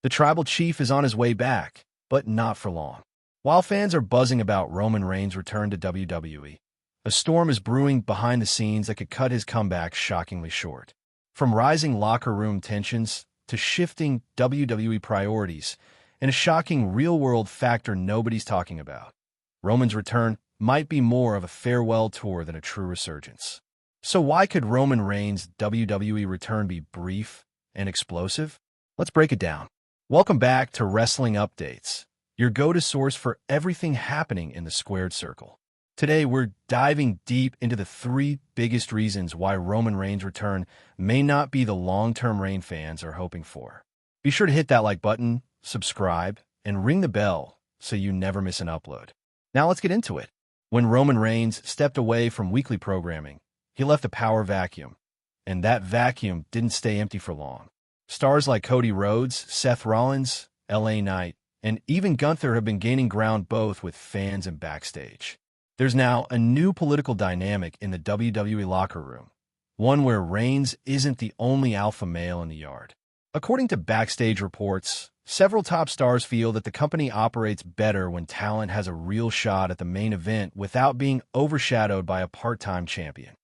The tribal chief is on his way back, but not for long. While fans are buzzing about Roman Reigns' return to WWE, a storm is brewing behind the scenes that could cut his comeback shockingly short. From rising locker room tensions to shifting WWE priorities and a shocking real-world factor nobody's talking about, Roman's return might be more of a farewell tour than a true resurgence. So why could Roman Reigns' WWE return be brief and explosive? Let's break it down. Welcome back to Wrestling Updates, your go-to source for everything happening in the squared circle. Today, we're diving deep into the 3 biggest reasons why Roman Reigns' return may not be the long-term reign fans are hoping for. Be sure to hit that like button, subscribe, and ring the bell so you never miss an upload. Now let's get into it. When Roman Reigns stepped away from weekly programming, he left a power vacuum, and that vacuum didn't stay empty for long. Stars like Cody Rhodes, Seth Rollins, LA Knight, and even Gunther have been gaining ground both with fans and backstage. There's now a new political dynamic in the WWE locker room, one where Reigns isn't the only alpha male in the yard. According to backstage reports, several top stars feel that the company operates better when talent has a real shot at the main event without being overshadowed by a part-time champion.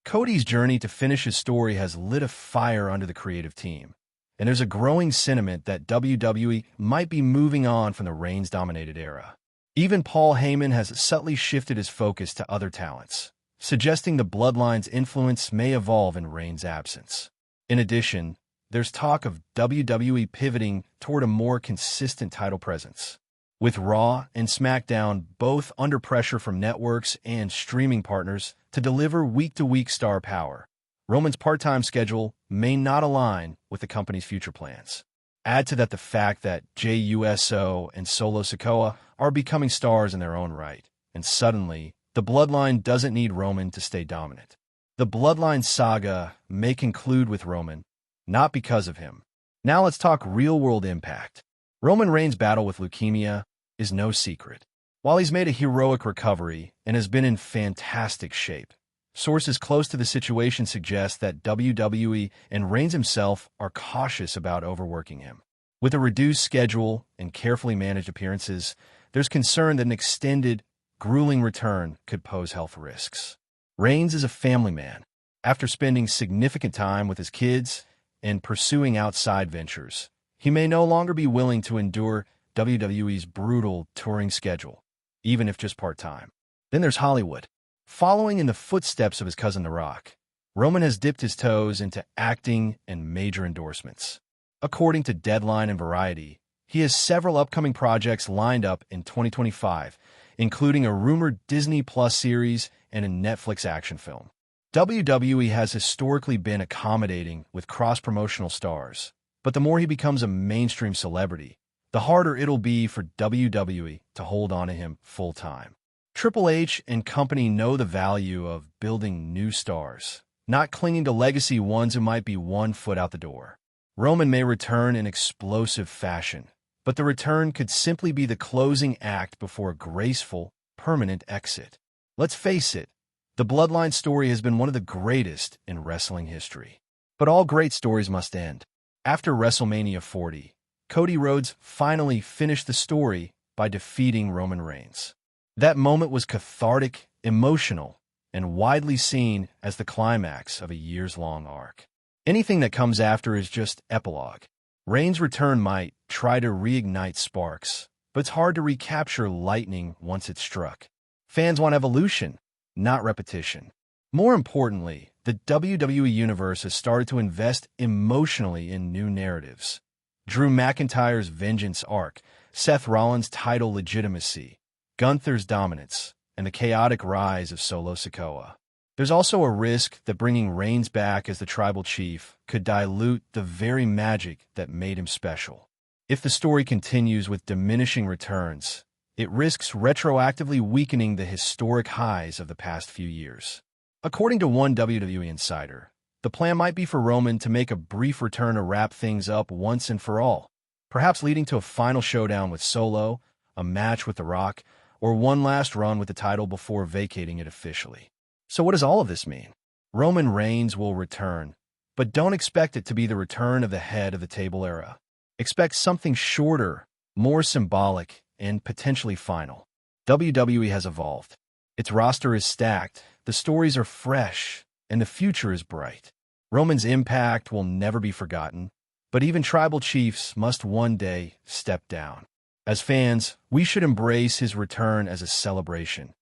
Cody's journey to finish his story has lit a fire under the creative team, and there's a growing sentiment that WWE might be moving on from the Reigns-dominated era. Even Paul Heyman has subtly shifted his focus to other talents, suggesting the Bloodline's influence may evolve in Reigns' absence. In addition, there's talk of WWE pivoting toward a more consistent title presence, with Raw and SmackDown both under pressure from networks and streaming partners to deliver week-to-week star power. Roman's part-time schedule may not align with the company's future plans. Add to that the fact that Jey Uso and Solo Sikoa are becoming stars in their own right, and suddenly, the Bloodline doesn't need Roman to stay dominant. The Bloodline saga may conclude with Roman, not because of him. Now let's talk real-world impact. Roman Reigns' battle with leukemia is no secret. While he's made a heroic recovery and has been in fantastic shape, sources close to the situation suggest that WWE and Reigns himself are cautious about overworking him. With a reduced schedule and carefully managed appearances, there's concern that an extended, grueling return could pose health risks. Reigns is a family man. After spending significant time with his kids and pursuing outside ventures, he may no longer be willing to endure WWE's brutal touring schedule, even if just part-time. Then there's Hollywood. Following in the footsteps of his cousin The Rock, Roman has dipped his toes into acting and major endorsements. According to Deadline and Variety, he has several upcoming projects lined up in 2025, including a rumored Disney Plus series and a Netflix action film. WWE has historically been accommodating with cross-promotional stars, but the more he becomes a mainstream celebrity, the harder it'll be for WWE to hold on to him full-time. Triple H and company know the value of building new stars, not clinging to legacy ones who might be 1 foot out the door. Roman may return in explosive fashion, but the return could simply be the closing act before a graceful, permanent exit. Let's face it, the Bloodline story has been one of the greatest in wrestling history. But all great stories must end. After WrestleMania 40, Cody Rhodes finally finished the story by defeating Roman Reigns. That moment was cathartic, emotional, and widely seen as the climax of a years-long arc. Anything that comes after is just epilogue. Reigns' return might try to reignite sparks, but it's hard to recapture lightning once it's struck. Fans want evolution, not repetition. More importantly, the WWE Universe has started to invest emotionally in new narratives. Drew McIntyre's vengeance arc, Seth Rollins' title legitimacy, Gunther's dominance, and the chaotic rise of Solo Sikoa. There's also a risk that bringing Reigns back as the tribal chief could dilute the very magic that made him special. If the story continues with diminishing returns, it risks retroactively weakening the historic highs of the past few years. According to one WWE insider, the plan might be for Roman to make a brief return to wrap things up once and for all, perhaps leading to a final showdown with Solo, a match with The Rock, or one last run with the title before vacating it officially. So what does all of this mean? Roman Reigns will return, but don't expect it to be the return of the head of the table era. Expect something shorter, more symbolic, and potentially final. WWE has evolved. Its roster is stacked, the stories are fresh, and the future is bright. Roman's impact will never be forgotten, but even tribal chiefs must one day step down. As fans, we should embrace his return as a celebration,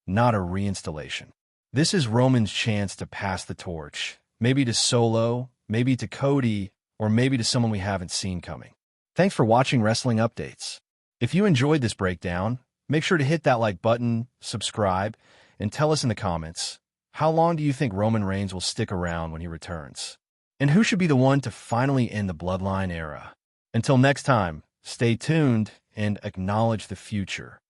not a reinstallation. This is Roman's chance to pass the torch, maybe to Solo, maybe to Cody, or maybe to someone we haven't seen coming. Thanks for watching Wrestling Updates. If you enjoyed this breakdown, make sure to hit that like button, subscribe, and tell us in the comments, how long do you think Roman Reigns will stick around when he returns? And who should be the one to finally end the Bloodline era? Until next time, stay tuned and acknowledge the future.